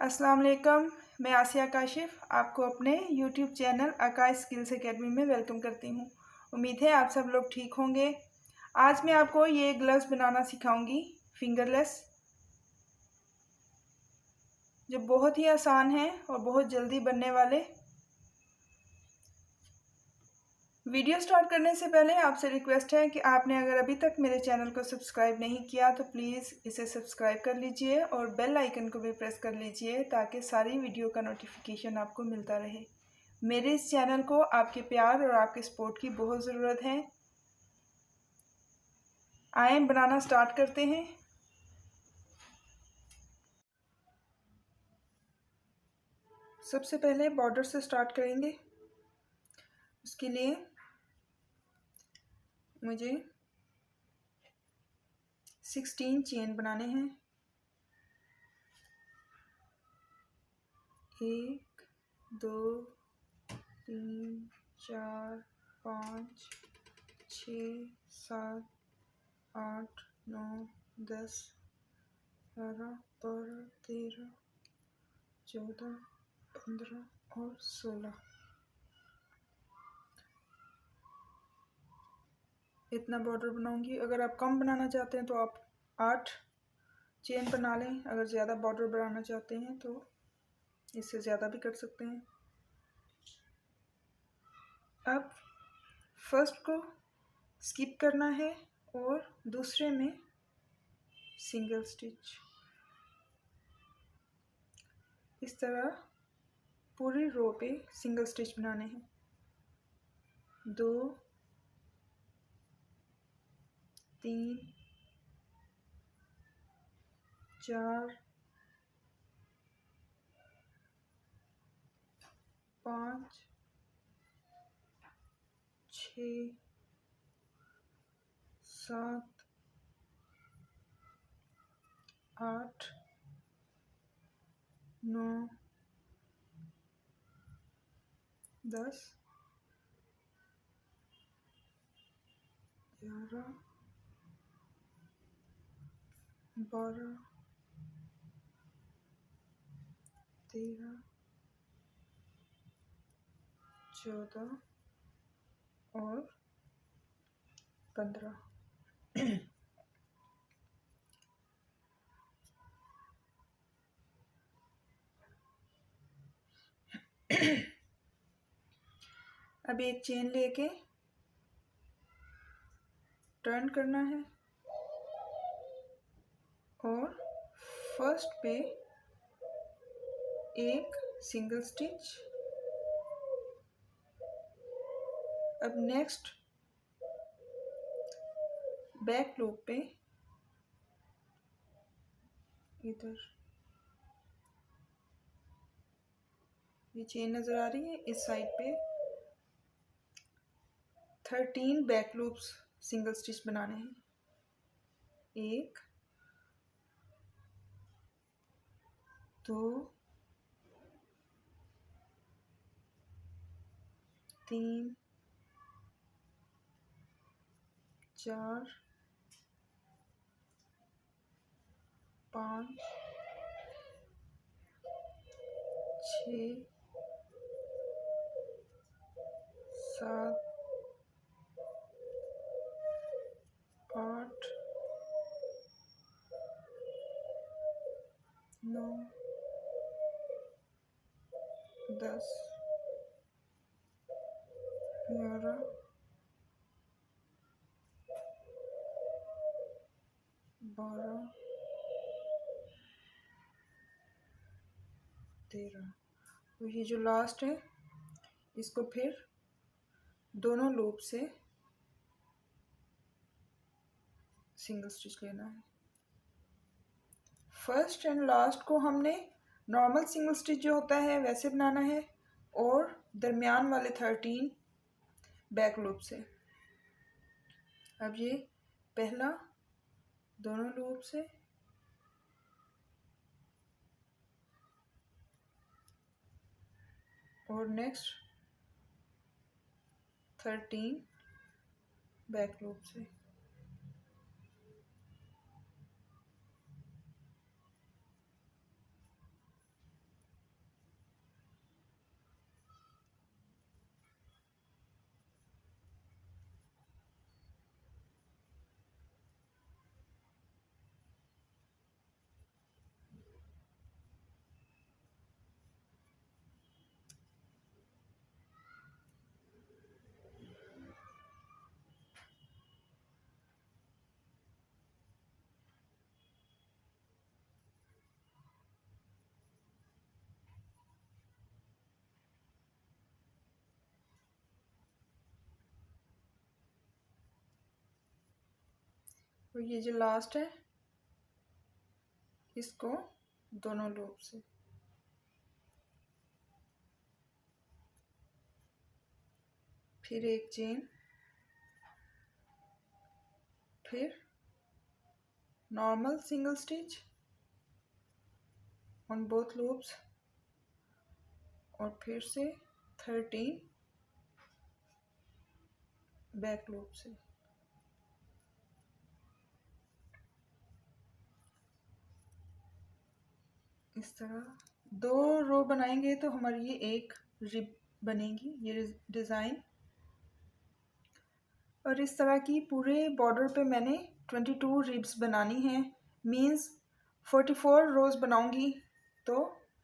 अस्सलाम वालेकुम। मैं आसिया काशिफ आपको अपने यूट्यूब चैनल आकाश स्किल्स एकेडमी में वेलकम करती हूँ। उम्मीद है आप सब लोग ठीक होंगे। आज मैं आपको ये ग्लव्स बनाना सिखाऊंगी, फिंगरलेस, जो बहुत ही आसान है और बहुत जल्दी बनने वाले। वीडियो स्टार्ट करने से पहले आपसे रिक्वेस्ट है कि आपने अगर अभी तक मेरे चैनल को सब्सक्राइब नहीं किया तो प्लीज़ इसे सब्सक्राइब कर लीजिए और बेल आइकन को भी प्रेस कर लीजिए ताकि सारी वीडियो का नोटिफिकेशन आपको मिलता रहे। मेरे इस चैनल को आपके प्यार और आपके सपोर्ट की बहुत ज़रूरत है। आए बनाना स्टार्ट करते हैं। सबसे पहले बॉर्डर से स्टार्ट करेंगे। उसके लिए मुझे 16 चेन बनाने हैं। 1 2 3 4 5 6 7 8 9 10 11 12 13 14 15 और 16। इतना बॉर्डर बनाऊंगी। अगर आप कम बनाना चाहते हैं तो आप 8 चेन बना लें। अगर ज़्यादा बॉर्डर बनाना चाहते हैं तो इससे ज़्यादा भी कर सकते हैं। अब फर्स्ट को स्किप करना है और दूसरे में सिंगल स्टिच। इस तरह पूरी रो पे सिंगल स्टिच बनाने हैं। 2 3 4 5 6 7 8 9 10 11 12 13 14 और 15। अब एक चेन लेके टर्न करना है और फर्स्ट पे एक सिंगल स्टिच। अब नेक्स्ट बैक लूप पे इधर ये चेन नज़र आ रही है, इस साइड पे 13 बैक लूप्स सिंगल स्टिच बनाने हैं। 1 2 3 4 5 6 7 8 9 10 11 12 13। तो ये जो लास्ट है इसको फिर दोनों लूप से सिंगल स्टिच लेना है। फर्स्ट एंड लास्ट को हमने नॉर्मल सिंगल स्टिच जो होता है वैसे बनाना है और दरमियान वाले 13 बैक लूप से। अब ये पहला दोनों लूप से और नेक्स्ट 13 बैक लूप से। और ये जो लास्ट है इसको दोनों लूप से फिर एक चेन, फिर normal single stitch on both loops और फिर से 13 बैक लूप से। इस तरह 2 रो बनाएंगे तो हमारी ये एक रिब बनेगी, ये डिज़ाइन। और इस तरह की पूरे बॉर्डर पे मैंने 22 रिब्स बनानी है, मीन्स 44 रोज़ बनाऊंगी तो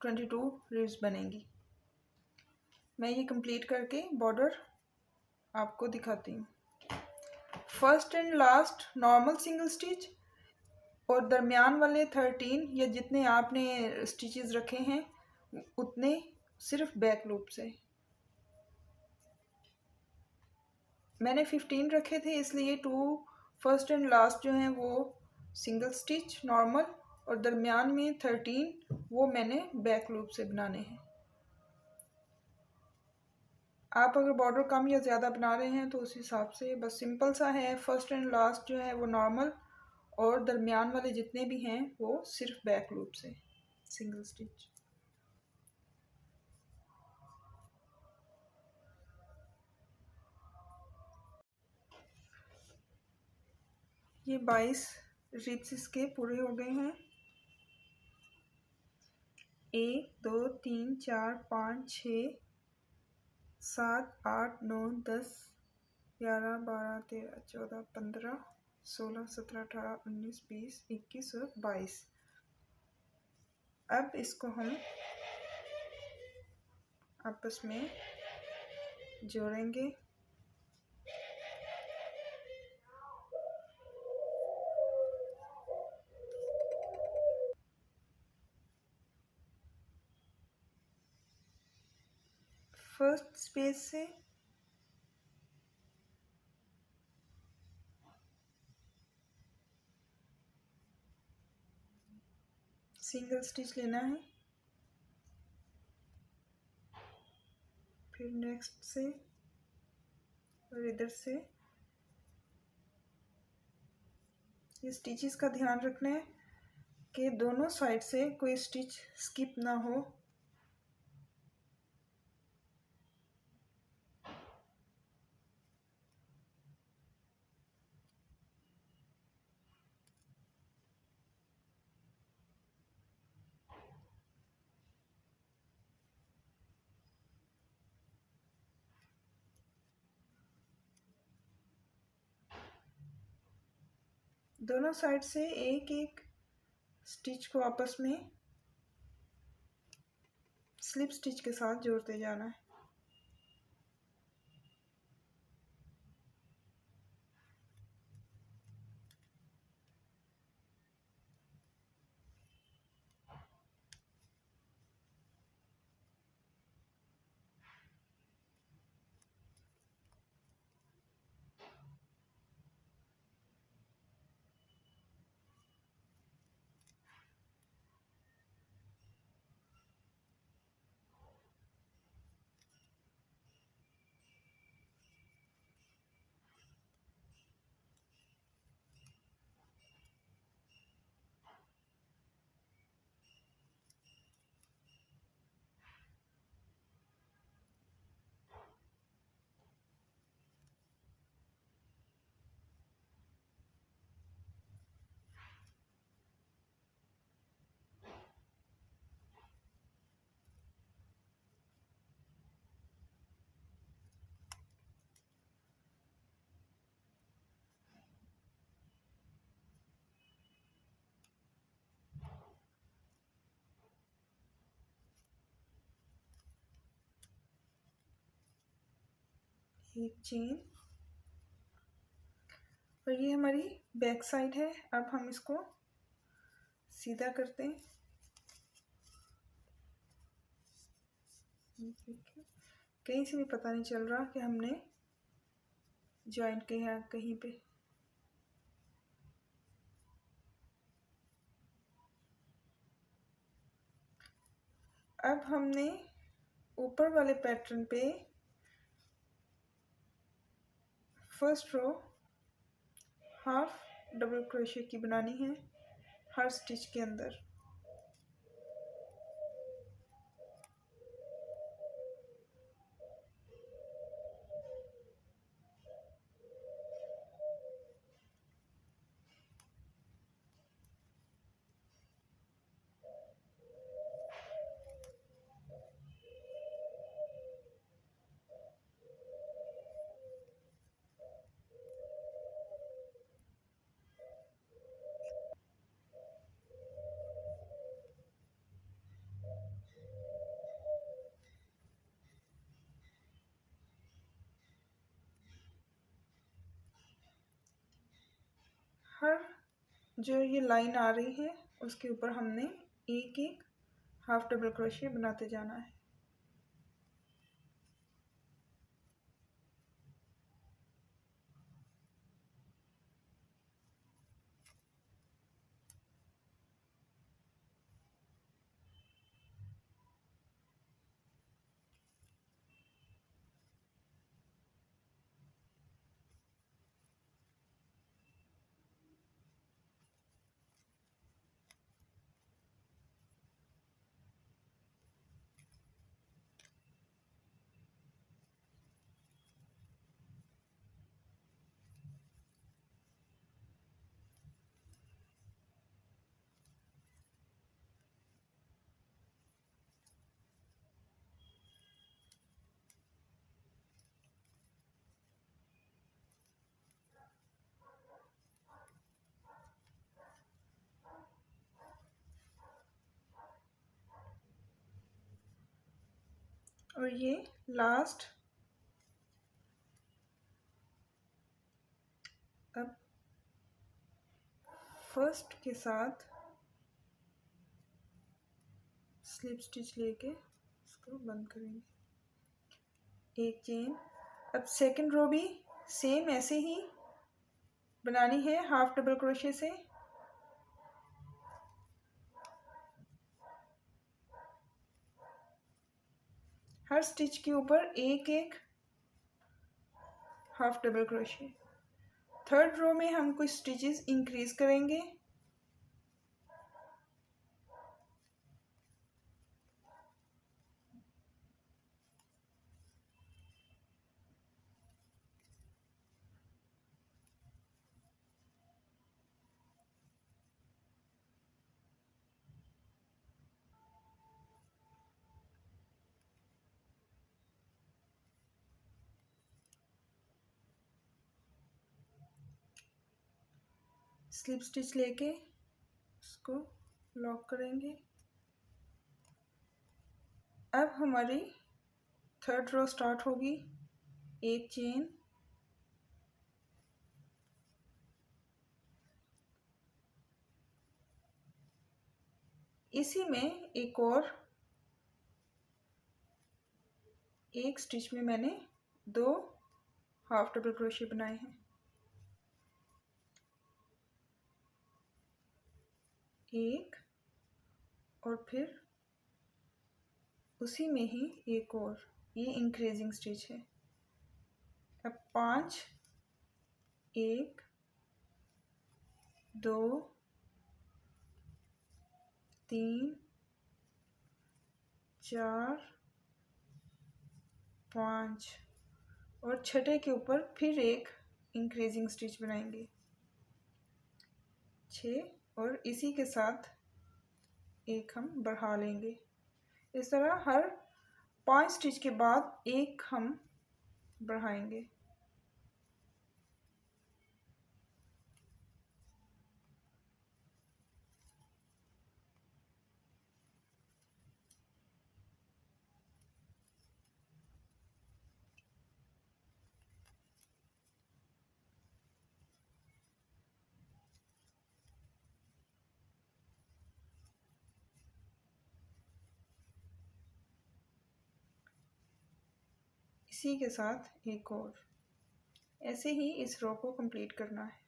22 रिब्स बनेंगी। मैं ये कंप्लीट करके बॉर्डर आपको दिखाती हूँ। First and last normal single stitch और दरमियान वाले 13 या जितने आपने स्टिचेस रखे हैं उतने सिर्फ बैक लूप से। मैंने 15 रखे थे इसलिए 2 फर्स्ट एंड लास्ट जो हैं वो सिंगल स्टिच नॉर्मल और दरमियान में 13 वो मैंने बैक लूप से बनाने हैं। आप अगर बॉर्डर कम या ज़्यादा बना रहे हैं तो उस हिसाब से, बस सिंपल सा है। फर्स्ट एंड लास्ट जो है वो नॉर्मल और दरमियान वाले जितने भी हैं वो सिर्फ बैक लूप से सिंगल स्टिच। ये 22 रिब्स इसके पूरे हो गए हैं। 1 2 3 4 5 6 7 8 9 10 11 12 13 14 15 16 17 18 19 20 21 और 22। अब इसको हम आपस में जोड़ेंगे। फर्स्ट स्पेस से सिंगल स्टिच लेना है, फिर नेक्स्ट से और इधर से। ये स्टिचेस का ध्यान रखना है कि दोनों साइड से कोई स्टिच स्किप ना हो। दोनों साइड से एक एक स्टिच को आपस में स्लिप स्टिच के साथ जोड़ते जाना है। एक चेन और ये हमारी बैक साइड है। अब हम इसको सीधा करते हैं। कहीं से भी पता नहीं चल रहा कि हमने जॉइंट किया कहीं पे। अब हमने ऊपर वाले पैटर्न पे फर्स्ट रो हाफ डबल क्रोशिया की बनानी है हर स्टिच के अंदर। हर जो ये लाइन आ रही है उसके ऊपर हमने एक एक हाफ डबल क्रोशिया बनाते जाना है। और ये लास्ट अब फर्स्ट के साथ स्लिप स्टिच लेके इसको बंद करेंगे एक चेन। अब सेकंड रो भी सेम ऐसे ही बनानी है हाफ डबल क्रोशिया से। हर स्टिच के ऊपर एक एक हाफ डबल क्रोशिया। थर्ड रो में हम कुछ स्टिचेस इंक्रीज करेंगे। स्लिप स्टिच लेके उसको लॉक करेंगे। अब हमारी थर्ड रो स्टार्ट होगी। एक चेन, इसी में एक और एक स्टिच में मैंने दो हाफ डबल क्रोशिया बनाए हैं। एक और फिर उसी में ही एक और, ये इंक्रीजिंग स्टिच है। अब 5, 1 2 3 4 5 और छठे के ऊपर फिर एक इंक्रीजिंग स्टिच बनाएंगे 6 और इसी के साथ एक हम बढ़ा लेंगे। इस तरह हर 5 स्टिच के बाद एक हम बढ़ाएंगे। इसी के साथ एक और, ऐसे ही इस रो को कंप्लीट करना है।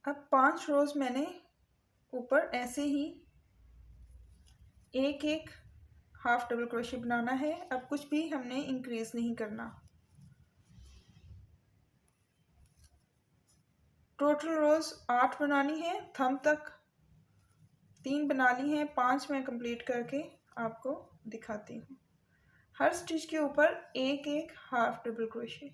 अब 5 रोज मैंने ऊपर ऐसे ही एक एक हाफ डबल क्रोशे बनाना है। अब कुछ भी हमने इंक्रीज नहीं करना। टोटल रोज 8 बनानी है। थंब तक 3 बना ली हैं, 5 मैं कंप्लीट करके आपको दिखाती हूँ। हर स्टिच के ऊपर एक एक हाफ डबल क्रोशे।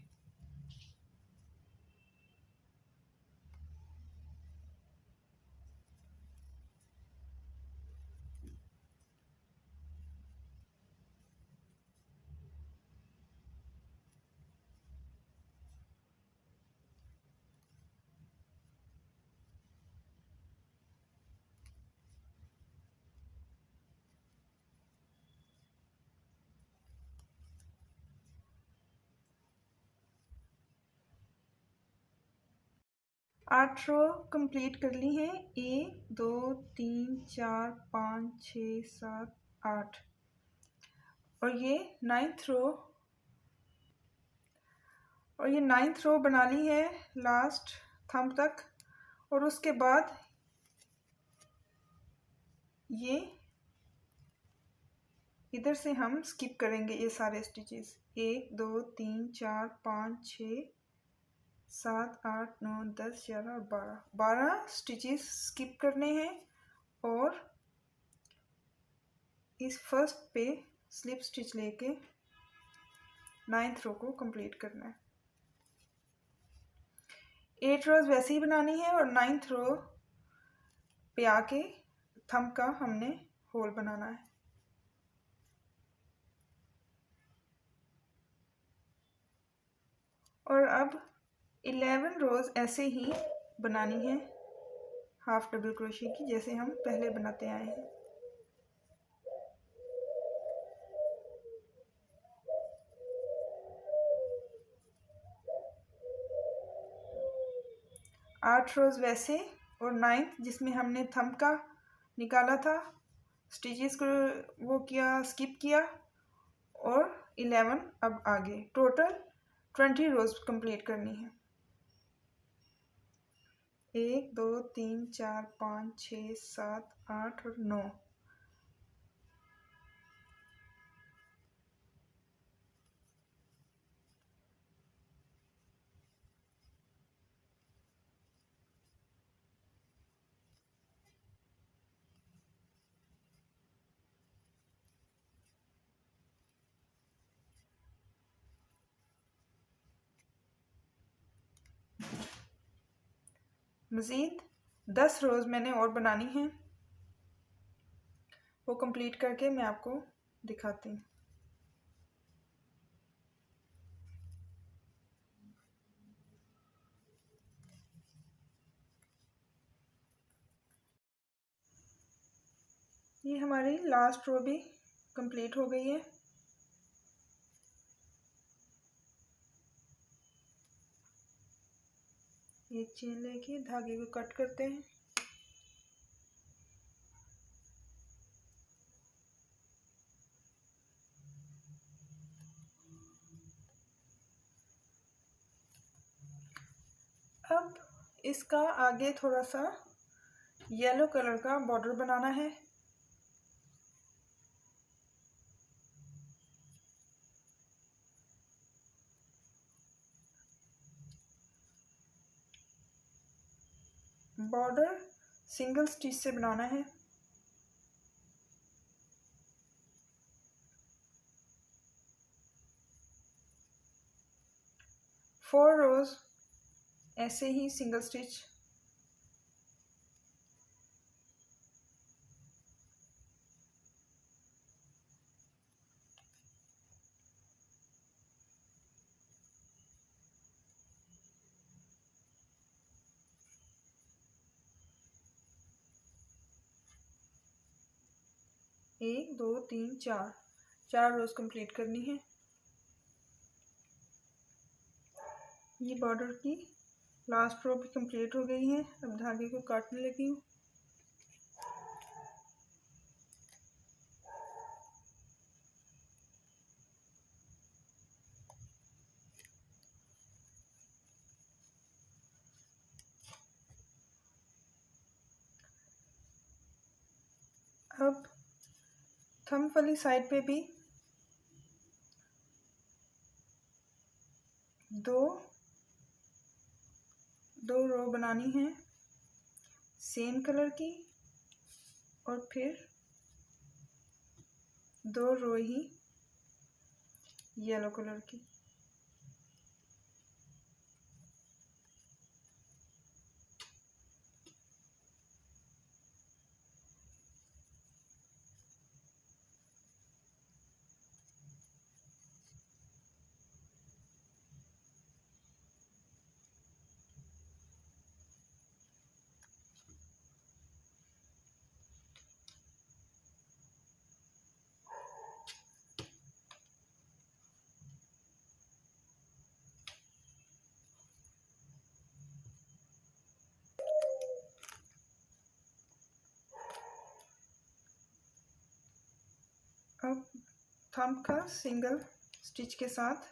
आठ रो कंप्लीट कर ली हैं। 1 2 3 4 5 6 7 8 और ये नाइन्थ रो बना ली है लास्ट थंब तक। और उसके बाद ये इधर से हम स्किप करेंगे ये सारे स्टिचेस। 1 2 3 4 5 6 7 8 9 10 11 और 12 स्टिचेस स्किप करने हैं और इस फर्स्ट पे स्लिप स्टिच लेके नाइन्थ रो को कंप्लीट करना है। 8 रोज वैसे ही बनानी है और नाइन्थ रो पे आके थंब का हमने होल बनाना है। और अब 11 रोज ऐसे ही बनानी है हाफ डबल क्रोशे की, जैसे हम पहले बनाते आए हैं। आठ रोज वैसे और नाइन्थ जिसमें हमने थंब का निकाला था, स्टिचेस को वो किया, स्किप किया, और 11 अब आगे टोटल 20 रोज कंप्लीट करनी है। 1 2 3 4 5 6 7 8 और 9। मज़ीद 10 रोज मैंने और बनानी है, वो कंप्लीट करके मैं आपको दिखाती हूँ। ये हमारी लास्ट रो भी कंप्लीट हो गई है। एक चेन लेके धागे को कट करते हैं। अब इसका आगे थोड़ा सा येलो कलर का बॉर्डर बनाना है। बॉर्डर सिंगल स्टिच से बनाना है। फोर रोज ऐसे ही सिंगल स्टिच। एक दो तीन चार, 4 रोज कंप्लीट करनी है। ये बॉर्डर की लास्ट रो भी कंप्लीट हो गई है। अब धागे को काटने लगी हूँ। थंब वाली साइड पे भी दो रो बनानी है सेम कलर की, और फिर 2 रो ही येलो कलर की। अब थंब का सिंगल स्टिच के साथ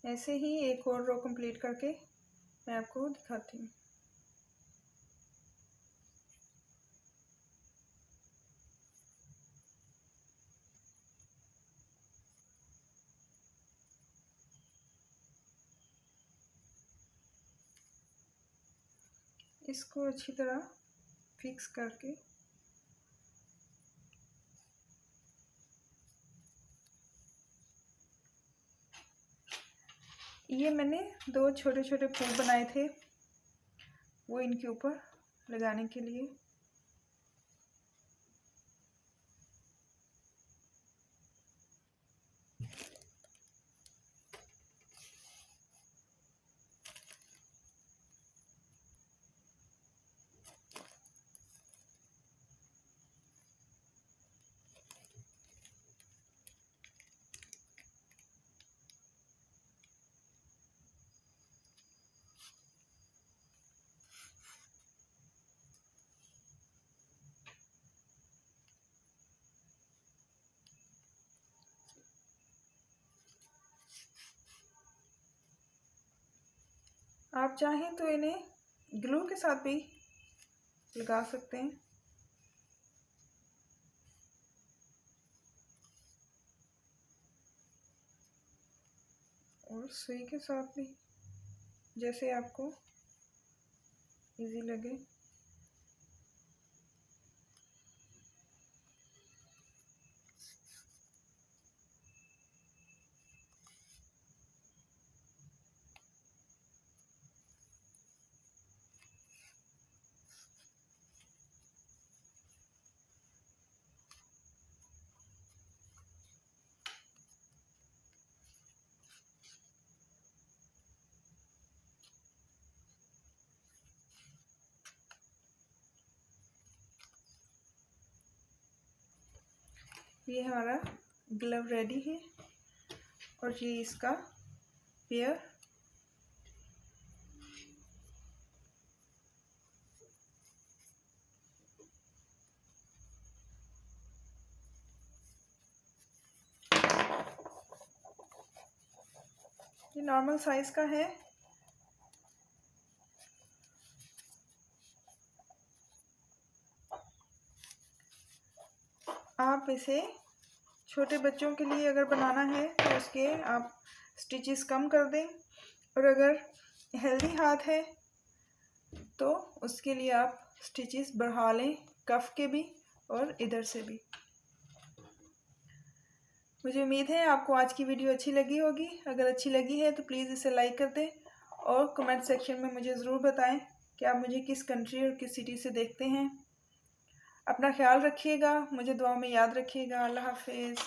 ऐसे ही एक और रो कंप्लीट करके मैं आपको दिखाती हूँ। इसको अच्छी तरह फिक्स करके ये मैंने 2 छोटे छोटे फूल बनाए थे, वो इनके ऊपर लगाने के लिए। आप चाहें तो इन्हें ग्लू के साथ भी लगा सकते हैं, और सुई के साथ भी, जैसे आपको इजी लगे। ये हमारा ग्लव रेडी है, और ये इसका पेयर। ये नॉर्मल साइज का है। आप इसे छोटे बच्चों के लिए अगर बनाना है तो उसके आप स्टिचेस कम कर दें, और अगर हेल्दी हाथ है तो उसके लिए आप स्टिचेस बढ़ा लें, कफ के भी और इधर से भी। मुझे उम्मीद है आपको आज की वीडियो अच्छी लगी होगी। अगर अच्छी लगी है तो प्लीज़ इसे लाइक कर दें और कमेंट सेक्शन में मुझे ज़रूर बताएं कि आप मुझे किस कंट्री और किस सिटी से देखते हैं। अपना ख्याल रखिएगा, मुझे दुआ में याद रखिएगा। अल्लाह हाफिज़।